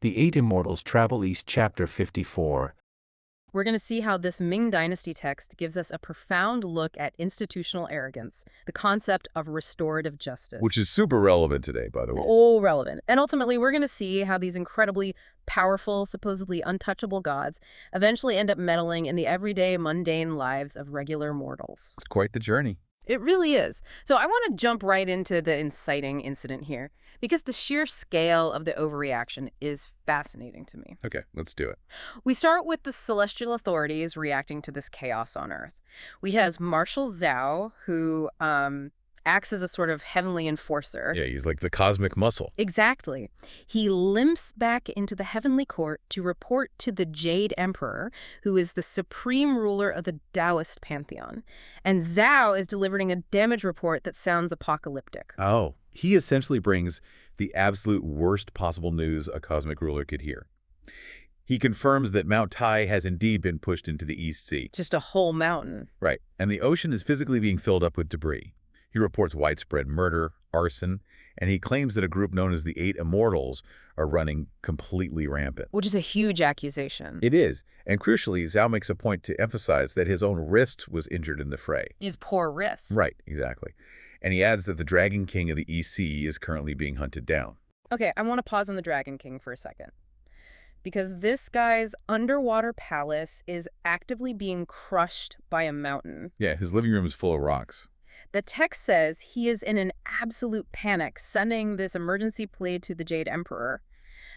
The Eight Immortals Travel East, Chapter 54. We're going to see how this Ming Dynasty text gives us a profound look at institutional arrogance, the concept of restorative justice. Which is super relevant today, by the way. All relevant. And ultimately, we're going to see how these incredibly powerful, supposedly untouchable gods eventually end up meddling in the everyday, mundane lives of regular mortals. It's quite the journey. It really is. So I want to jump right into the inciting incident here, because the sheer scale of the overreaction is fascinating to me. Okay, let's do it. We start with the celestial authorities reacting to this chaos on Earth. We have Marshal Zhao, who acts as a sort of heavenly enforcer. Yeah, he's like the cosmic muscle. Exactly. He limps back into the heavenly court to report to the Jade Emperor, who is the supreme ruler of the Taoist pantheon. And Zhao is delivering a damage report that sounds apocalyptic. Oh, he essentially brings the absolute worst possible news a cosmic ruler could hear. He confirms that Mount Tai has indeed been pushed into the East Sea. Just a whole mountain. Right, and the ocean is physically being filled up with debris. He reports widespread murder, arson, and he claims that a group known as the Eight Immortals are running completely rampant. Which is a huge accusation. It is, and crucially, Zhao makes a point to emphasize that his own wrist was injured in the fray. His poor wrist. Right, exactly. And he adds that the Dragon King of the EC is currently being hunted down. Okay, I want to pause on the Dragon King for a second. Because this guy's underwater palace is actively being crushed by a mountain. Yeah, his living room is full of rocks. The text says he is in an absolute panic, sending this emergency plea to the Jade Emperor.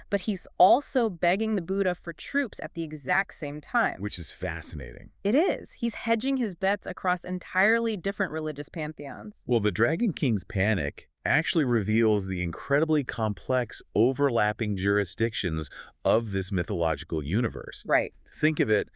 But he's also begging the Buddha for troops at the exact same time. Which is fascinating. It is. He's hedging his bets across entirely different religious pantheons. Well, the Dragon King's panic actually reveals the incredibly complex, overlapping jurisdictions of this mythological universe. Right. Think of it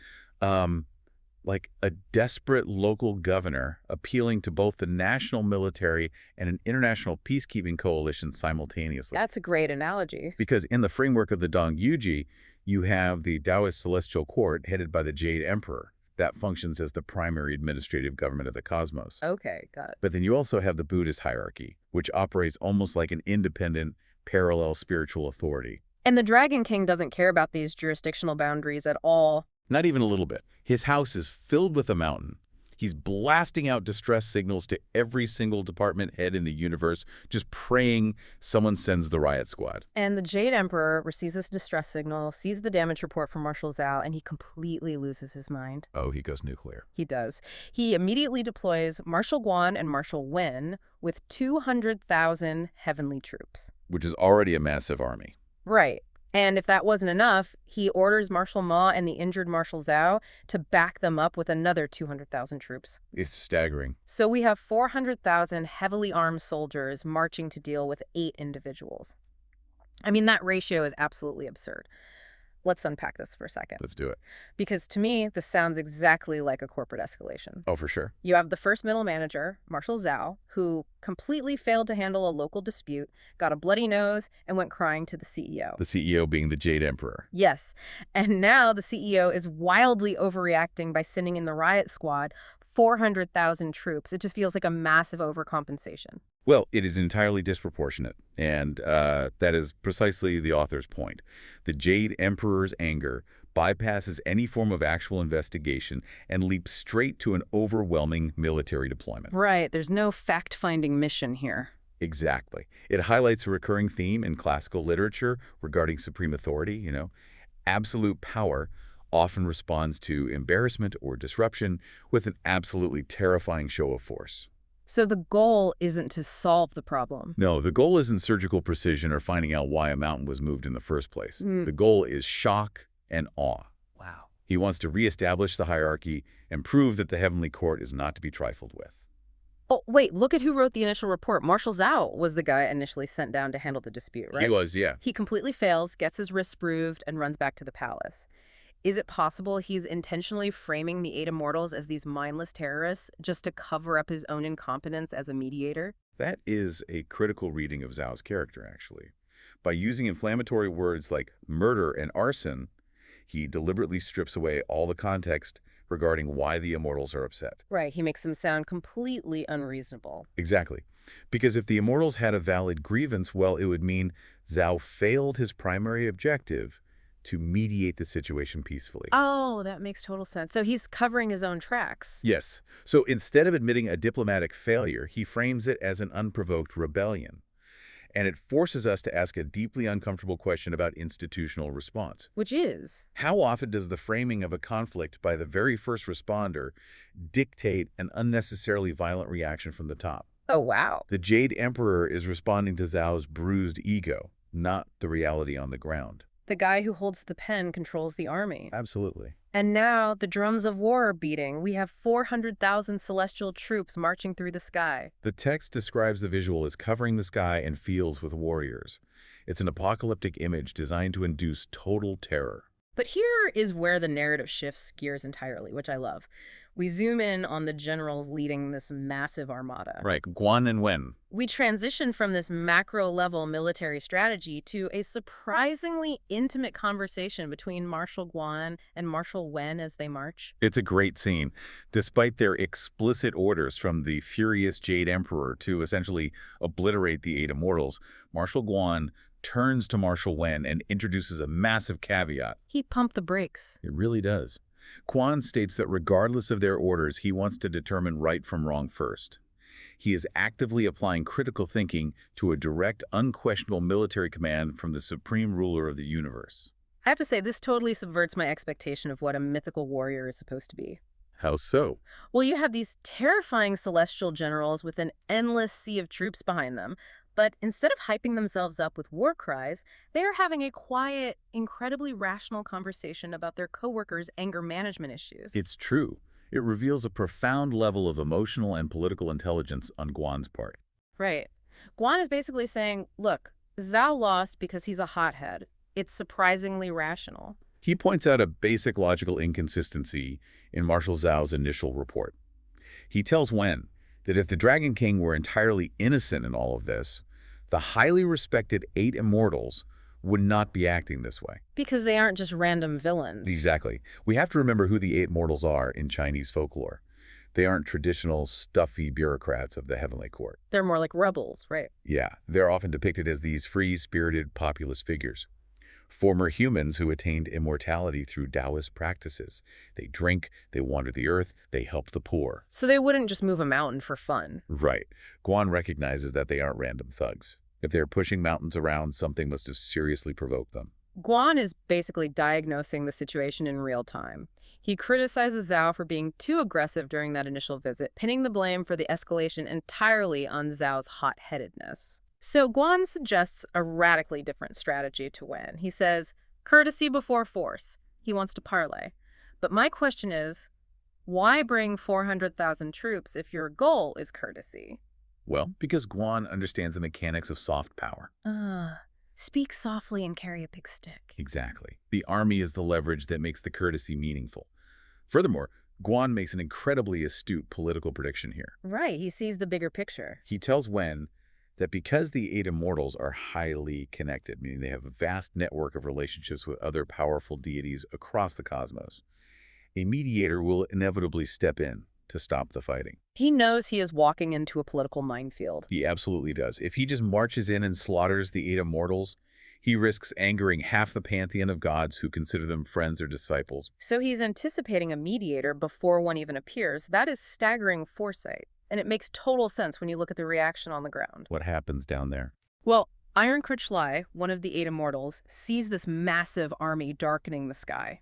like a desperate local governor appealing to both the national military and an international peacekeeping coalition simultaneously. That's a great analogy. Because in the framework of the Dongyuji, you have the Taoist celestial court headed by the Jade Emperor. That functions as the primary administrative government of the cosmos. Okay, got it. But then you also have the Buddhist hierarchy, which operates almost like an independent, parallel spiritual authority. And the Dragon King doesn't care about these jurisdictional boundaries at all. Not even a little bit. His house is filled with a mountain. He's blasting out distress signals to every single department head in the universe, just praying someone sends the riot squad. And the Jade Emperor receives this distress signal, sees the damage report from Marshal Zhao, and he completely loses his mind. Oh, he goes nuclear. He does. He immediately deploys Marshal Guan and Marshal Wen with 200,000 heavenly troops. Which is already a massive army. Right. And if that wasn't enough, he orders Marshal Ma and the injured Marshal Zhao to back them up with another 200,000 troops. It's staggering. So we have 400,000 heavily armed soldiers marching to deal with 8 individuals. I mean, that ratio is absolutely absurd. Let's unpack this for a second. Let's do it. Because to me, this sounds exactly like a corporate escalation. Oh, for sure. You have the first middle manager, Marshal Zhao, who completely failed to handle a local dispute, got a bloody nose, and went crying to the CEO. The CEO being the Jade Emperor. Yes. And now the CEO is wildly overreacting by sending in the riot squad, 400,000 troops. It just feels like a massive overcompensation. Well, it is entirely disproportionate, and that is precisely the author's point. The Jade Emperor's anger bypasses any form of actual investigation and leaps straight to an overwhelming military deployment. Right. There's no fact-finding mission here. Exactly. It highlights a recurring theme in classical literature regarding supreme authority, Absolute power often responds to embarrassment or disruption with an absolutely terrifying show of force. So the goal isn't to solve the problem. No, the goal isn't surgical precision or finding out why a mountain was moved in the first place. The goal is shock and awe. Wow. He wants to reestablish the hierarchy and prove that the heavenly court is not to be trifled with. Oh, wait, look at who wrote the initial report. Marshal Zhao was the guy initially sent down to handle the dispute, right? He was, yeah. He completely fails, gets his wrist bruised, and runs back to the palace. Is it possible he's intentionally framing the 8 Immortals as these mindless terrorists just to cover up his own incompetence as a mediator? That is a critical reading of Zhao's character, actually. By using inflammatory words like murder and arson, he deliberately strips away all the context regarding why the immortals are upset. Right, he makes them sound completely unreasonable. Exactly. Because if the immortals had a valid grievance, well, it would mean Zhao failed his primary objective to mediate the situation peacefully. Oh, that makes total sense. So he's covering his own tracks. Yes. So instead of admitting a diplomatic failure, he frames it as an unprovoked rebellion. And it forces us to ask a deeply uncomfortable question about institutional response. Which is? How often does the framing of a conflict by the very first responder dictate an unnecessarily violent reaction from the top? Oh, wow. The Jade Emperor is responding to Zhao's bruised ego, not the reality on the ground. The guy who holds the pen controls the army. Absolutely. And now the drums of war are beating. We have 400,000 celestial troops marching through the sky. The text describes the visual as covering the sky and fields with warriors. It's an apocalyptic image designed to induce total terror. But here is where the narrative shifts gears entirely, which I love. We zoom in on the generals leading this massive armada. Right, Guan and Wen. We transition from this macro-level military strategy to a surprisingly intimate conversation between Marshal Guan and Marshal Wen as they march. It's a great scene. Despite their explicit orders from the furious Jade Emperor to essentially obliterate the 8 immortals, Marshal Guan turns to Marshal Wen and introduces a massive caveat. He pumped the brakes. It really does. Quan states that regardless of their orders, he wants to determine right from wrong first. He is actively applying critical thinking to a direct, unquestionable military command from the supreme ruler of the universe. I have to say, this totally subverts my expectation of what a mythical warrior is supposed to be. How so? Well, you have these terrifying celestial generals with an endless sea of troops behind them, but instead of hyping themselves up with war cries, they are having a quiet, incredibly rational conversation about their coworkers' anger management issues. It's true. It reveals a profound level of emotional and political intelligence on Guan's part. Right. Guan is basically saying, look, Zhao lost because he's a hothead. It's surprisingly rational. He points out a basic logical inconsistency in Marshal Zhao's initial report. He tells Wen that if the Dragon King were entirely innocent in all of this, the highly respected 8 immortals would not be acting this way. Because they aren't just random villains. Exactly. We have to remember who the 8 mortals are in Chinese folklore. They aren't traditional, stuffy bureaucrats of the heavenly court. They're more like rebels, right? Yeah, they're often depicted as these free-spirited populist figures. Former humans who attained immortality through Taoist practices. They drink, they wander the earth, they help the poor. So they wouldn't just move a mountain for fun. Right. Guan recognizes that they aren't random thugs. If they're pushing mountains around, something must have seriously provoked them. Guan is basically diagnosing the situation in real time. He criticizes Zhao for being too aggressive during that initial visit, pinning the blame for the escalation entirely on Zhao's hot-headedness. So Guan suggests a radically different strategy to Wen. He says, courtesy before force. He wants to parley. But my question is, why bring 400,000 troops if your goal is courtesy? Well, because Guan understands the mechanics of soft power. Speak softly and carry a big stick. Exactly. The army is the leverage that makes the courtesy meaningful. Furthermore, Guan makes an incredibly astute political prediction here. Right, he sees the bigger picture. He tells Wen that because the 8 immortals are highly connected, meaning they have a vast network of relationships with other powerful deities across the cosmos, a mediator will inevitably step in to stop the fighting. He knows he is walking into a political minefield. He absolutely does. If he just marches in and slaughters the 8 immortals, he risks angering half the pantheon of gods who consider them friends or disciples. So he's anticipating a mediator before one even appears. That is staggering foresight. And it makes total sense when you look at the reaction on the ground. What happens down there? Well, Iron Critchlai, one of the 8 immortals, sees this massive army darkening the sky.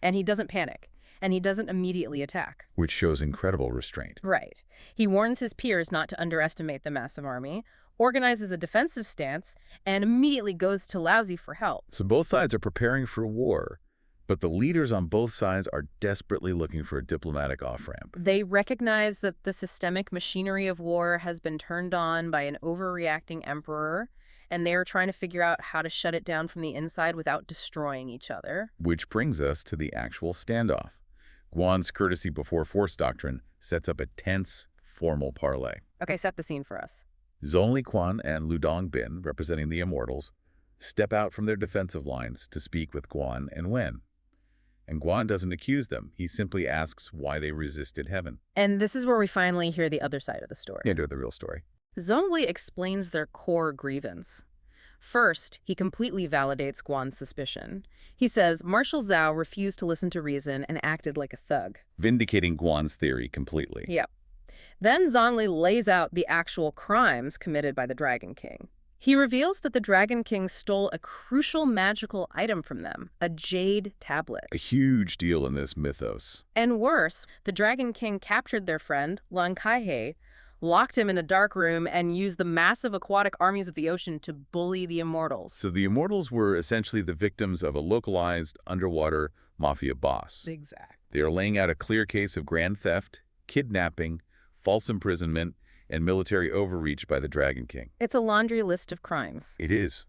And he doesn't panic. And he doesn't immediately attack. Which shows incredible restraint. Right. He warns his peers not to underestimate the massive army, organizes a defensive stance, and immediately goes to Laozi for help. So both sides are preparing for war, but the leaders on both sides are desperately looking for a diplomatic off-ramp. They recognize that the systemic machinery of war has been turned on by an overreacting emperor, and they are trying to figure out how to shut it down from the inside without destroying each other. Which brings us to the actual standoff. Guan's courtesy before force doctrine sets up a tense, formal parley. Okay, set the scene for us. Zhongli Quan and Ludong Bin, representing the immortals, step out from their defensive lines to speak with Guan and Wen. And Guan doesn't accuse them. He simply asks why they resisted heaven. And this is where we finally hear the other side of the story. Into the real story. Zhongli explains their core grievance. First, he completely validates Guan's suspicion. He says Marshal Zhao refused to listen to reason and acted like a thug. Vindicating Guan's theory completely. Yep. Then Zhongli lays out the actual crimes committed by the Dragon King. He reveals that the Dragon King stole a crucial magical item from them, a jade tablet. A huge deal in this mythos. And worse, the Dragon King captured their friend, Lan Kaihe, locked him in a dark room, and used the massive aquatic armies of the ocean to bully the immortals. So the immortals were essentially the victims of a localized underwater mafia boss. Exactly. They are laying out a clear case of grand theft, kidnapping, false imprisonment, and military overreach by the Dragon King. It's a laundry list of crimes. It is.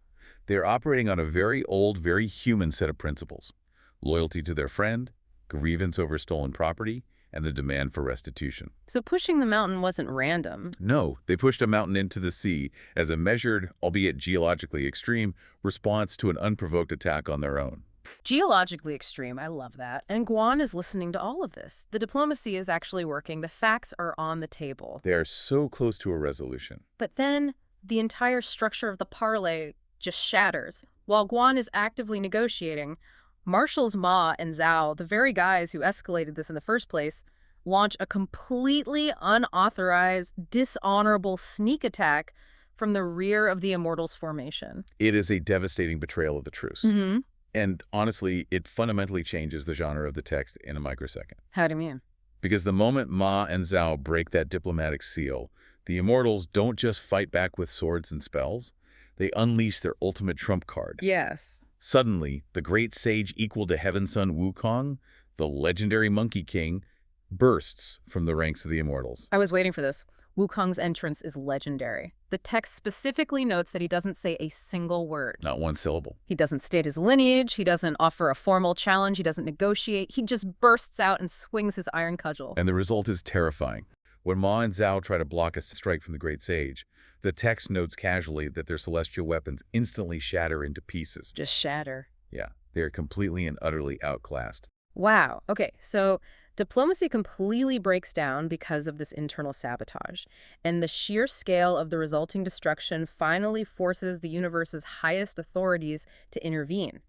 They are operating on a very old, very human set of principles. Loyalty to their friend, grievance over stolen property, and the demand for restitution. So pushing the mountain wasn't random. No, they pushed a mountain into the sea as a measured, albeit geologically extreme, response to an unprovoked attack on their own. Geologically extreme, I love that. And Guan is listening to all of this. The diplomacy is actually working. The facts are on the table. They are so close to a resolution. But then the entire structure of the parley just shatters. While Guan is actively negotiating, Marshals Ma and Zhao, the very guys who escalated this in the first place, launch a completely unauthorized, dishonorable sneak attack from the rear of the Immortals formation. It is a devastating betrayal of the truce. Mm-hmm. And honestly, it fundamentally changes the genre of the text in a microsecond. How do you mean? Because the moment Ma and Zhao break that diplomatic seal, the Immortals don't just fight back with swords and spells. They unleash their ultimate trump card. Yes. Suddenly, the great sage equal to Heaven Son Wukong, the legendary Monkey King, bursts from the ranks of the Immortals. I was waiting for this. Wukong's entrance is legendary. The text specifically notes that he doesn't say a single word. Not one syllable. He doesn't state his lineage, he doesn't offer a formal challenge, he doesn't negotiate, he just bursts out and swings his iron cudgel. And the result is terrifying. When Ma and Zhao try to block a strike from the great sage, the text notes casually that their celestial weapons instantly shatter into pieces. Just shatter. Yeah, they are completely and utterly outclassed. Wow. Okay, so diplomacy completely breaks down because of this internal sabotage, and the sheer scale of the resulting destruction finally forces the universe's highest authorities to intervene.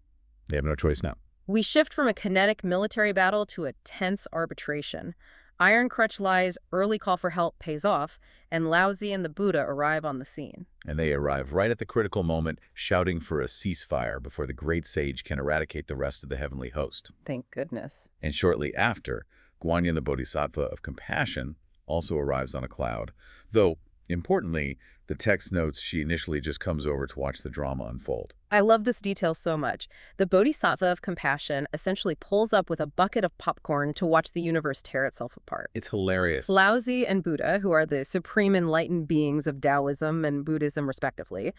They have no choice now. We shift from a kinetic military battle to a tense arbitration. Iron Crutch Lai's early call for help pays off, and Laozi and the Buddha arrive on the scene. And they arrive right at the critical moment, shouting for a ceasefire before the great sage can eradicate the rest of the heavenly host. Thank goodness. And shortly after, Guanyi, the Bodhisattva of compassion, also arrives on a cloud. Though, importantly, the text notes she initially just comes over to watch the drama unfold. I love this detail so much. The Bodhisattva of compassion essentially pulls up with a bucket of popcorn to watch the universe tear itself apart. It's hilarious. Laozi and Buddha, who are the supreme enlightened beings of Taoism and Buddhism respectively,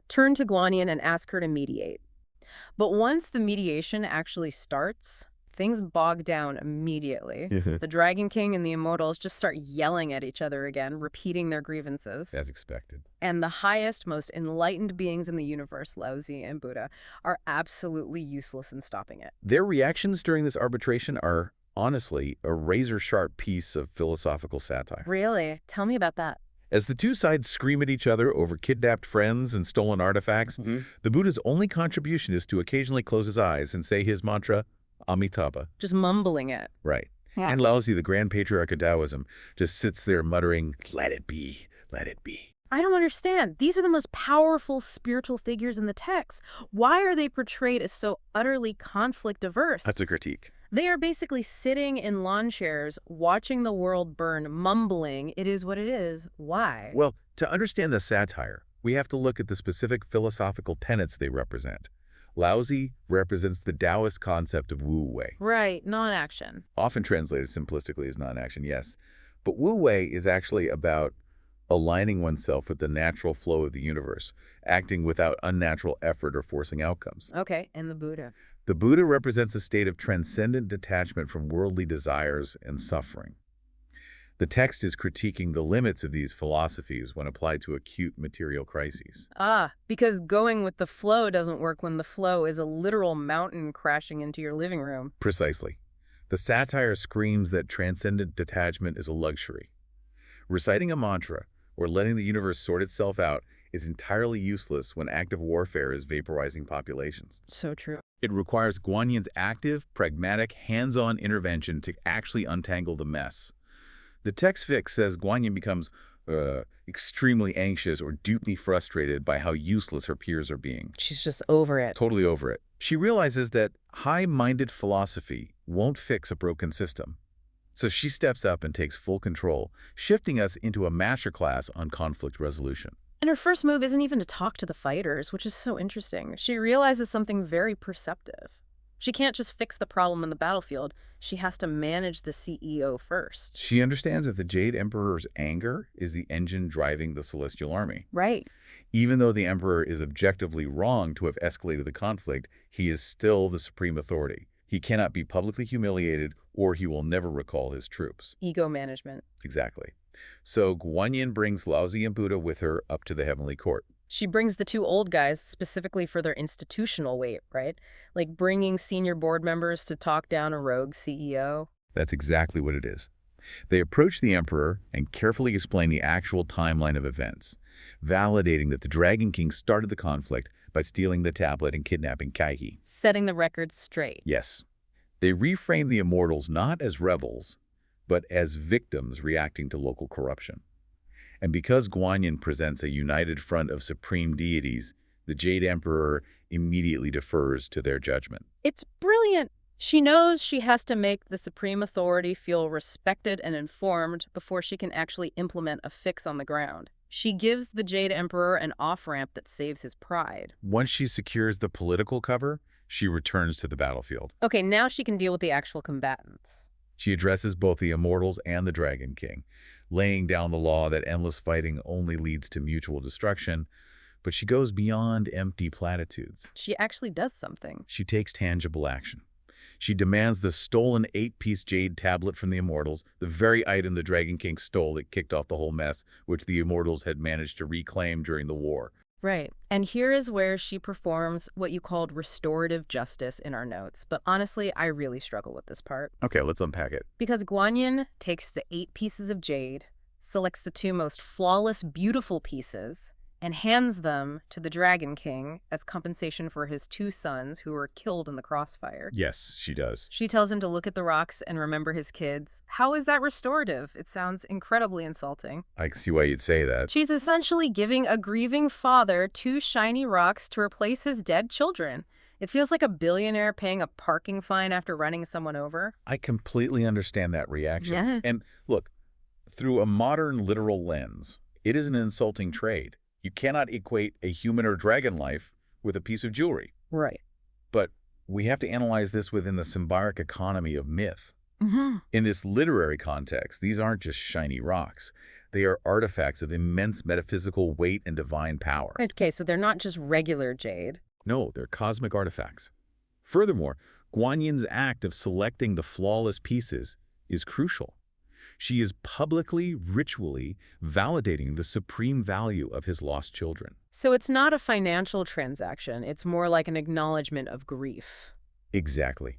turn to Guanyi and ask her to mediate. But once the mediation actually starts, things bog down immediately. The Dragon King and the Immortals just start yelling at each other again, repeating their grievances. As expected. And the highest, most enlightened beings in the universe, Laozi and Buddha, are absolutely useless in stopping it. Their reactions during this arbitration are, honestly, a razor-sharp piece of philosophical satire. Really? Tell me about that. As the two sides scream at each other over kidnapped friends and stolen artifacts, the Buddha's only contribution is to occasionally close his eyes and say his mantra, Amitabha. Just mumbling it. Right. Yeah. And Laozi, the grand patriarch of Taoism, just sits there muttering, let it be, let it be. I don't understand. These are the most powerful spiritual figures in the text. Why are they portrayed as so utterly conflict averse? That's a critique. They are basically sitting in lawn chairs, watching the world burn, mumbling, it is what it is. Why? Well, to understand the satire, we have to look at the specific philosophical tenets they represent. Laozi represents the Taoist concept of wu-wei. Right, non-action. Often translated simplistically as non-action, yes. But wu-wei is actually about aligning oneself with the natural flow of the universe, acting without unnatural effort or forcing outcomes. Okay, and the Buddha. The Buddha represents a state of transcendent detachment from worldly desires and suffering. The text is critiquing the limits of these philosophies when applied to acute material crises. Because going with the flow doesn't work when the flow is a literal mountain crashing into your living room. Precisely. The satire screams that transcendent detachment is a luxury. Reciting a mantra or letting the universe sort itself out is entirely useless when active warfare is vaporizing populations. So true. It requires Guanyi's active, pragmatic, hands-on intervention to actually untangle the mess. The text fix says Guanyi becomes extremely anxious or deeply frustrated by how useless her peers are being. She's just over it. Totally over it. She realizes that high-minded philosophy won't fix a broken system. So she steps up and takes full control, shifting us into a masterclass on conflict resolution. And her first move isn't even to talk to the fighters, which is so interesting. She realizes something very perceptive. She can't just fix the problem in the battlefield. She has to manage the CEO first. She understands that the Jade Emperor's anger is the engine driving the Celestial Army. Right. Even though the Emperor is objectively wrong to have escalated the conflict, he is still the supreme authority. He cannot be publicly humiliated, or he will never recall his troops. Ego management. Exactly. So Guanyin brings Laozi and Buddha with her up to the heavenly court. She brings the two old guys specifically for their institutional weight, right? Like bringing senior board members to talk down a rogue CEO. That's exactly what it is. They approach the Emperor and carefully explain the actual timeline of events, validating that the Dragon King started the conflict by stealing the tablet and kidnapping Kaihi. Setting the record straight. Yes. They reframe the immortals not as rebels, but as victims reacting to local corruption. And because Guanyin presents a united front of supreme deities, the Jade Emperor immediately defers to their judgment. It's brilliant. She knows she has to make the supreme authority feel respected and informed before she can actually implement a fix on the ground. She gives the Jade Emperor an off-ramp that saves his pride. Once she secures the political cover, she returns to the battlefield. Okay, now she can deal with the actual combatants. She addresses both the Immortals and the Dragon King, laying down the law that endless fighting only leads to mutual destruction, but she goes beyond empty platitudes. She actually does something. She takes tangible action. She demands the stolen 8-piece jade tablet from the Immortals, the very item the Dragon King stole that kicked off the whole mess, which the Immortals had managed to reclaim during the war. Right. And here is where she performs what you called restorative justice in our notes. But honestly, I really struggle with this part. Okay, let's unpack it. Because Guanyin takes the 8 pieces of jade, selects the 2 most flawless, beautiful pieces, and hands them to the Dragon King as compensation for his 2 sons who were killed in the crossfire. Yes, she does. She tells him to look at the rocks and remember his kids. How is that restorative? It sounds incredibly insulting. I see why you'd say that. She's essentially giving a grieving father 2 shiny rocks to replace his dead children. It feels like a billionaire paying a parking fine after running someone over. I completely understand that reaction. Yeah. And look, through a modern literal lens, it is an insulting trade. You cannot equate a human or dragon life with a piece of jewelry. Right. But we have to analyze this within the symbolic economy of myth. Mm-hmm. In this literary context, these aren't just shiny rocks. They are artifacts of immense metaphysical weight and divine power. Okay, so they're not just regular jade. No, they're cosmic artifacts. Furthermore, Guanyin's act of selecting the flawless pieces is crucial. She is publicly, ritually validating the supreme value of his lost children. So it's not a financial transaction. It's more like an acknowledgement of grief. Exactly.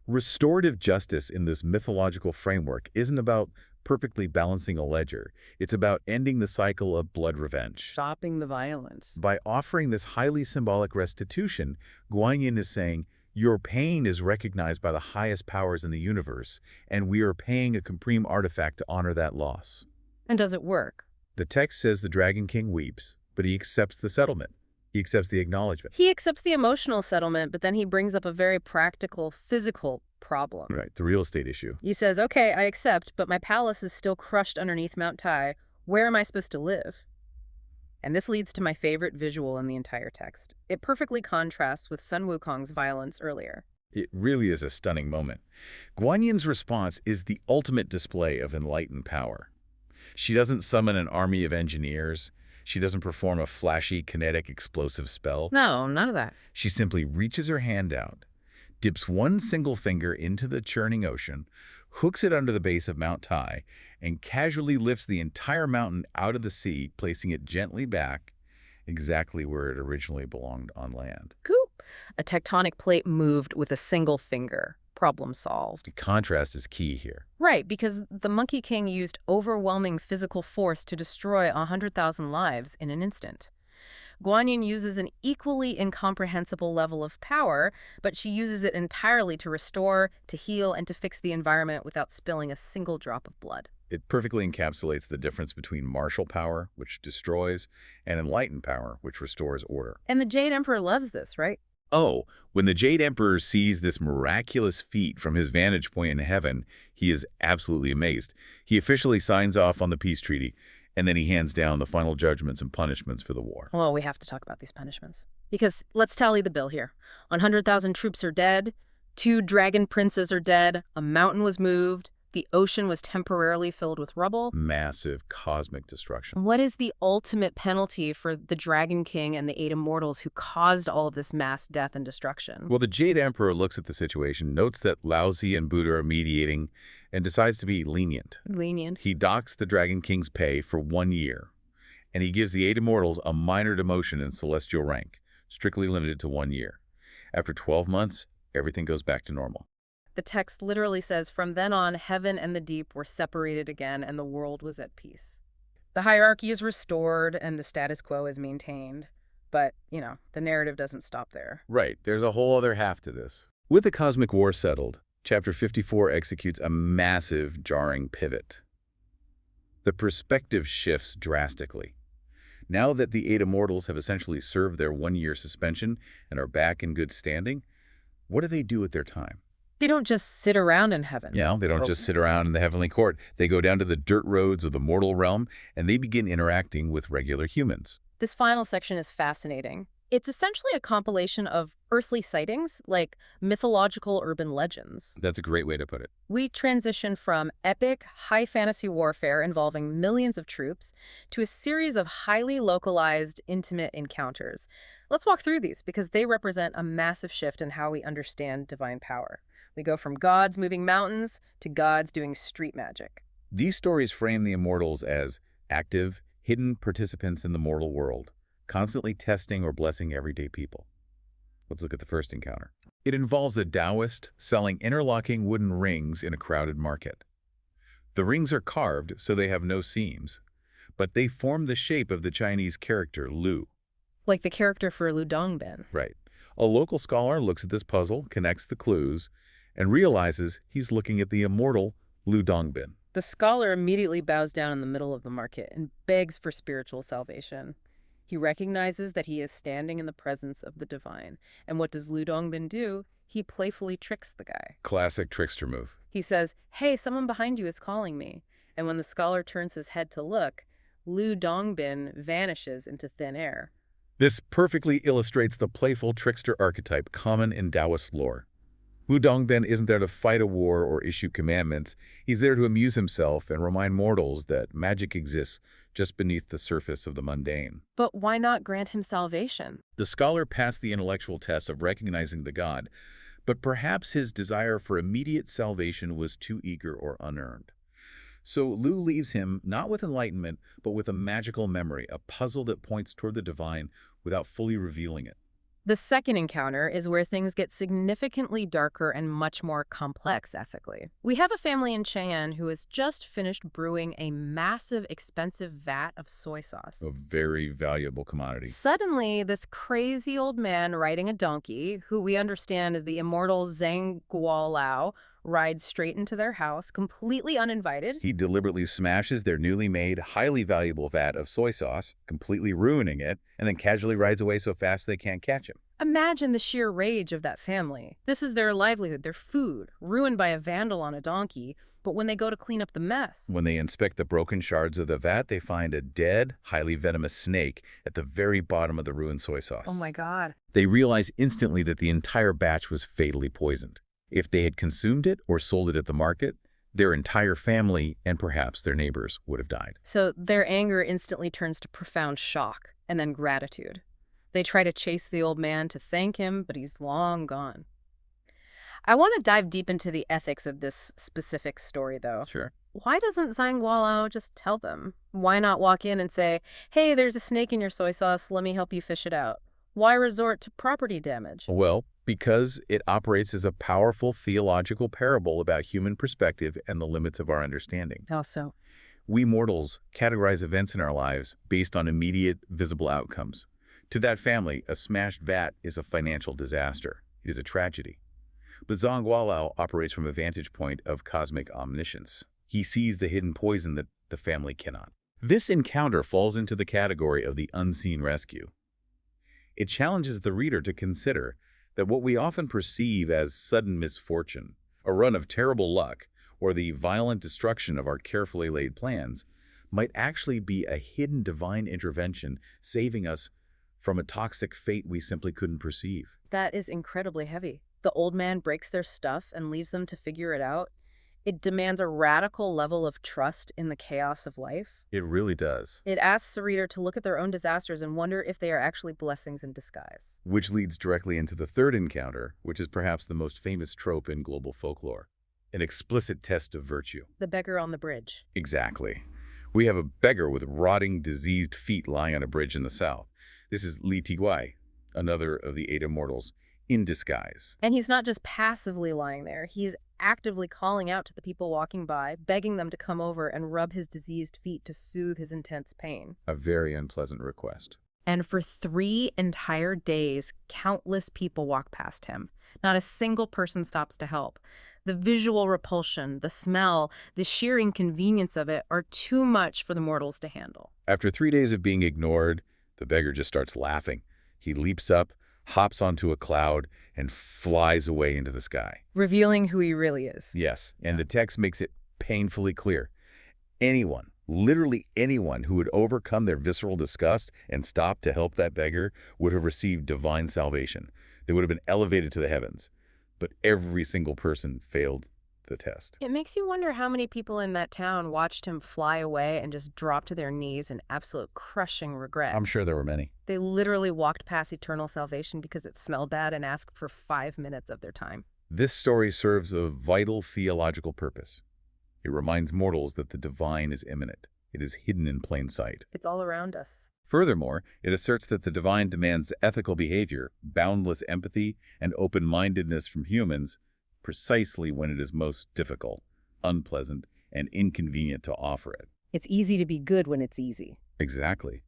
Restorative justice in this mythological framework isn't about perfectly balancing a ledger. It's about ending the cycle of blood revenge. Stopping the violence. By offering this highly symbolic restitution, Guanyin is saying, your pain is recognized by the highest powers in the universe, and we are paying a supreme artifact to honor that loss. And does it work? The text says the Dragon King weeps, but he accepts the settlement. He accepts the acknowledgement. He accepts the emotional settlement, but then he brings up a very practical, physical problem. Right, the real estate issue. He says, okay, I accept, but my palace is still crushed underneath Mount Tai. Where am I supposed to live? And this leads to my favorite visual in the entire text. It perfectly contrasts with Sun Wukong's violence earlier. It really is a stunning moment. Guanyin's response is the ultimate display of enlightened power. She doesn't summon an army of engineers. She doesn't perform a flashy, kinetic, explosive spell. No, none of that. She simply reaches her hand out, dips one single finger into the churning ocean, hooks it under the base of Mount Tai, and casually lifts the entire mountain out of the sea, placing it gently back exactly where it originally belonged on land. Coop. A tectonic plate moved with a single finger. Problem solved. The contrast is key here. Right, because the Monkey King used overwhelming physical force to destroy 100,000 lives in an instant. Guanyin uses an equally incomprehensible level of power, but she uses it entirely to restore, to heal, and to fix the environment without spilling a single drop of blood. It perfectly encapsulates the difference between martial power, which destroys, and enlightened power, which restores order. And the Jade Emperor loves this, right? Oh, when the Jade Emperor sees this miraculous feat from his vantage point in heaven, he is absolutely amazed. He officially signs off on the peace treaty, and then he hands down the final judgments and punishments for the war. Well, we have to talk about these punishments. Because let's tally the bill here. 100,000 troops are dead, 2 dragon princes are dead, a mountain was moved, the ocean was temporarily filled with rubble. Massive cosmic destruction. What is the ultimate penalty for the Dragon King and the 8 immortals who caused all of this mass death and destruction? Well, the Jade Emperor looks at the situation, notes that Laozi and Buddha are mediating, and decides to be lenient. Lenient. He docks the Dragon King's pay for 1 year, and he gives the 8 immortals a minor demotion in celestial rank, strictly limited to 1 year. After 12 months, everything goes back to normal. The text literally says, from then on, heaven and the deep were separated again, and the world was at peace. The hierarchy is restored, and the status quo is maintained. But, the narrative doesn't stop there. Right. There's a whole other half to this. With the cosmic war settled, Chapter 54 executes a massive, jarring pivot. The perspective shifts drastically. Now that the 8 immortals have essentially served their 1-year suspension and are back in good standing, what do they do with their time? They don't just sit around in heaven. Yeah, they don't just sit around in the heavenly court. They go down to the dirt roads of the mortal realm, and they begin interacting with regular humans. This final section is fascinating. It's essentially a compilation of earthly sightings, like mythological urban legends. That's a great way to put it. We transition from epic, high fantasy warfare involving millions of troops to a series of highly localized, intimate encounters. Let's walk through these because they represent a massive shift in how we understand divine power. We go from gods moving mountains to gods doing street magic. These stories frame the immortals as active, hidden participants in the mortal world, constantly testing or blessing everyday people. Let's look at the first encounter. It involves a Taoist selling interlocking wooden rings in a crowded market. The rings are carved so they have no seams, but they form the shape of the Chinese character Lu. Like the character for Lu Dongbin. Right. A local scholar looks at this puzzle, connects the clues, and realizes he's looking at the immortal Lu Dongbin. The scholar immediately bows down in the middle of the market and begs for spiritual salvation. He recognizes that he is standing in the presence of the divine. And what does Lu Dongbin do? He playfully tricks the guy. Classic trickster move. He says, "Hey, someone behind you is calling me." And when the scholar turns his head to look, Lu Dongbin vanishes into thin air. This perfectly illustrates the playful trickster archetype common in Taoist lore. Lu Dongbin isn't there to fight a war or issue commandments. He's there to amuse himself and remind mortals that magic exists just beneath the surface of the mundane. But why not grant him salvation? The scholar passed the intellectual test of recognizing the god, but perhaps his desire for immediate salvation was too eager or unearned. So Lu leaves him not with enlightenment, but with a magical memory, a puzzle that points toward the divine without fully revealing it. The second encounter is where things get significantly darker and much more complex ethically. We have a family in Cheyenne who has just finished brewing a massive, expensive vat of soy sauce. A very valuable commodity. Suddenly, this crazy old man riding a donkey, who we understand is the immortal Zhang Guolao, rides straight into their house, completely uninvited. He deliberately smashes their newly made, highly valuable vat of soy sauce, completely ruining it, and then casually rides away so fast they can't catch him. Imagine the sheer rage of that family. This is their livelihood, their food, ruined by a vandal on a donkey, but when they go to clean up the mess. When they inspect the broken shards of the vat, they find a dead, highly venomous snake at the very bottom of the ruined soy sauce. Oh my God. They realize instantly that the entire batch was fatally poisoned. If they had consumed it or sold it at the market, their entire family and perhaps their neighbors would have died. So their anger instantly turns to profound shock and then gratitude. They try to chase the old man to thank him, but he's long gone. I want to dive deep into the ethics of this specific story, though. Sure. Why doesn't Zhang just tell them? Why not walk in and say, hey, there's a snake in your soy sauce, let me help you fish it out? Why resort to property damage? Well, because it operates as a powerful theological parable about human perspective and the limits of our understanding. How so? We mortals categorize events in our lives based on immediate, visible outcomes. To that family, a smashed vat is a financial disaster. It is a tragedy. But Zhang Guolao operates from a vantage point of cosmic omniscience. He sees the hidden poison that the family cannot. This encounter falls into the category of the unseen rescue. It challenges the reader to consider that what we often perceive as sudden misfortune, a run of terrible luck, or the violent destruction of our carefully laid plans, might actually be a hidden divine intervention saving us from a toxic fate we simply couldn't perceive. That is incredibly heavy. The old man breaks their stuff and leaves them to figure it out. It demands a radical level of trust in the chaos of life. It really does. It asks the reader to look at their own disasters and wonder if they are actually blessings in disguise. Which leads directly into the third encounter, which is perhaps the most famous trope in global folklore. An explicit test of virtue. The beggar on the bridge. Exactly. We have a beggar with rotting, diseased feet lying on a bridge in the south. This is Li Tiguai, another of the 8 immortals, in disguise. And he's not just passively lying there. He's actively calling out to the people walking by, begging them to come over and rub his diseased feet to soothe his intense pain. A very unpleasant request. And for 3 entire days, countless people walk past him. Not a single person stops to help. The visual repulsion, the smell, the sheer inconvenience of it are too much for the mortals to handle. After 3 days of being ignored, the beggar just starts laughing. He leaps up, hops onto a cloud, and flies away into the sky. Revealing who he really is. Yes, and the text makes it painfully clear. Anyone, literally anyone who would overcome their visceral disgust and stop to help that beggar would have received divine salvation. They would have been elevated to the heavens. But every single person failed the test. It makes you wonder how many people in that town watched him fly away and just drop to their knees in absolute crushing regret. I'm sure there were many. They literally walked past eternal salvation because it smelled bad and asked for 5 minutes of their time. This story serves a vital theological purpose. It reminds mortals that the divine is imminent. It is hidden in plain sight. It's all around us. Furthermore, it asserts that the divine demands ethical behavior, boundless empathy, and open-mindedness from humans precisely when it is most difficult, unpleasant, and inconvenient to offer it. It's easy to be good when it's easy. Exactly.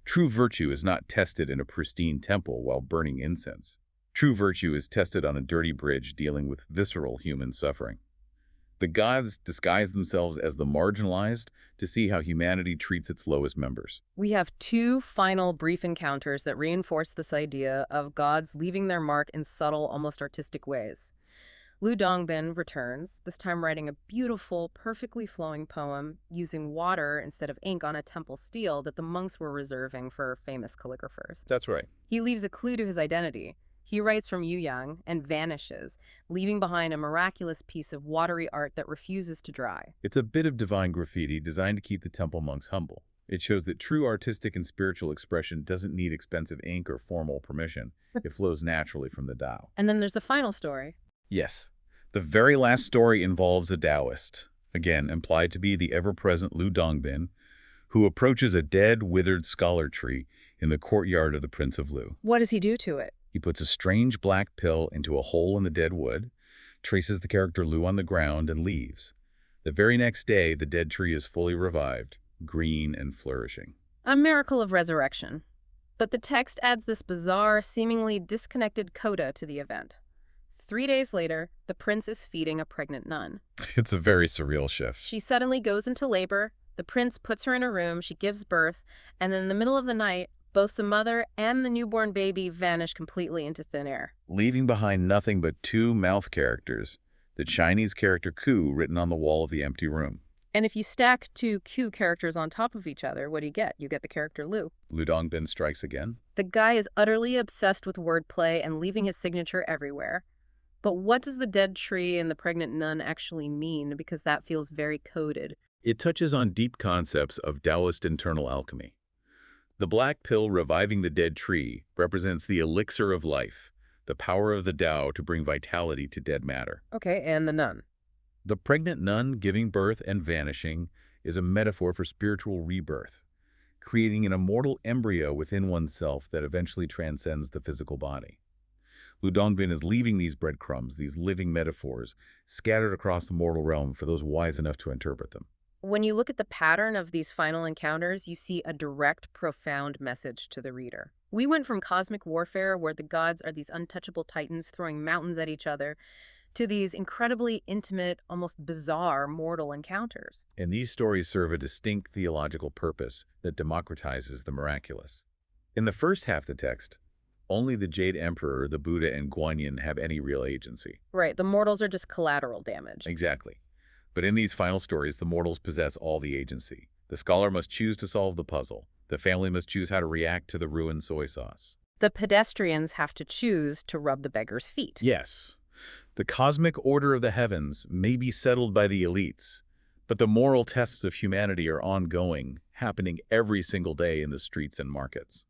True virtue is not tested in a pristine temple while burning incense. True virtue is tested on a dirty bridge dealing with visceral human suffering. The gods disguise themselves as the marginalized to see how humanity treats its lowest members. We have 2 final brief encounters that reinforce this idea of gods leaving their mark in subtle, almost artistic ways. Lu Dongbin returns, this time writing a beautiful, perfectly flowing poem using water instead of ink on a temple stele that the monks were reserving for famous calligraphers. That's right. He leaves a clue to his identity. He writes from Yuyang and vanishes, leaving behind a miraculous piece of watery art that refuses to dry. It's a bit of divine graffiti designed to keep the temple monks humble. It shows that true artistic and spiritual expression doesn't need expensive ink or formal permission. It flows naturally from the Tao. And then there's the final story. Yes. The very last story involves a Taoist, again implied to be the ever-present Lu Dongbin, who approaches a dead, withered scholar tree in the courtyard of the Prince of Lu. What does he do to it? He puts a strange black pill into a hole in the dead wood, traces the character Lu on the ground, and leaves. The very next day, the dead tree is fully revived, green and flourishing. A miracle of resurrection. But the text adds this bizarre, seemingly disconnected coda to the event. 3 days later, the prince is feeding a pregnant nun. It's a very surreal shift. She suddenly goes into labor, the prince puts her in a room, she gives birth, and then in the middle of the night, both the mother and the newborn baby vanish completely into thin air. Leaving behind nothing but 2 mouth characters, the Chinese character Ku written on the wall of the empty room. And if you stack 2 Q characters on top of each other, what do you get? You get the character Lu. Lu Dongbin strikes again. The guy is utterly obsessed with wordplay and leaving his signature everywhere. But what does the dead tree and the pregnant nun actually mean? Because that feels very coded. It touches on deep concepts of Taoist internal alchemy. The black pill reviving the dead tree represents the elixir of life, the power of the Tao to bring vitality to dead matter. Okay, and the nun. The pregnant nun giving birth and vanishing is a metaphor for spiritual rebirth, creating an immortal embryo within oneself that eventually transcends the physical body. Lu Dongbin is leaving these breadcrumbs, these living metaphors, scattered across the mortal realm for those wise enough to interpret them. When you look at the pattern of these final encounters, you see a direct, profound message to the reader. We went from cosmic warfare, where the gods are these untouchable titans throwing mountains at each other, to these incredibly intimate, almost bizarre mortal encounters. And these stories serve a distinct theological purpose that democratizes the miraculous. In the first half of the text, only the Jade Emperor, the Buddha, and Guanyin have any real agency. Right, the mortals are just collateral damage. Exactly. But in these final stories, the mortals possess all the agency. The scholar must choose to solve the puzzle. The family must choose how to react to the ruined soy sauce. The pedestrians have to choose to rub the beggar's feet. Yes. The cosmic order of the heavens may be settled by the elites, but the moral tests of humanity are ongoing, happening every single day in the streets and markets.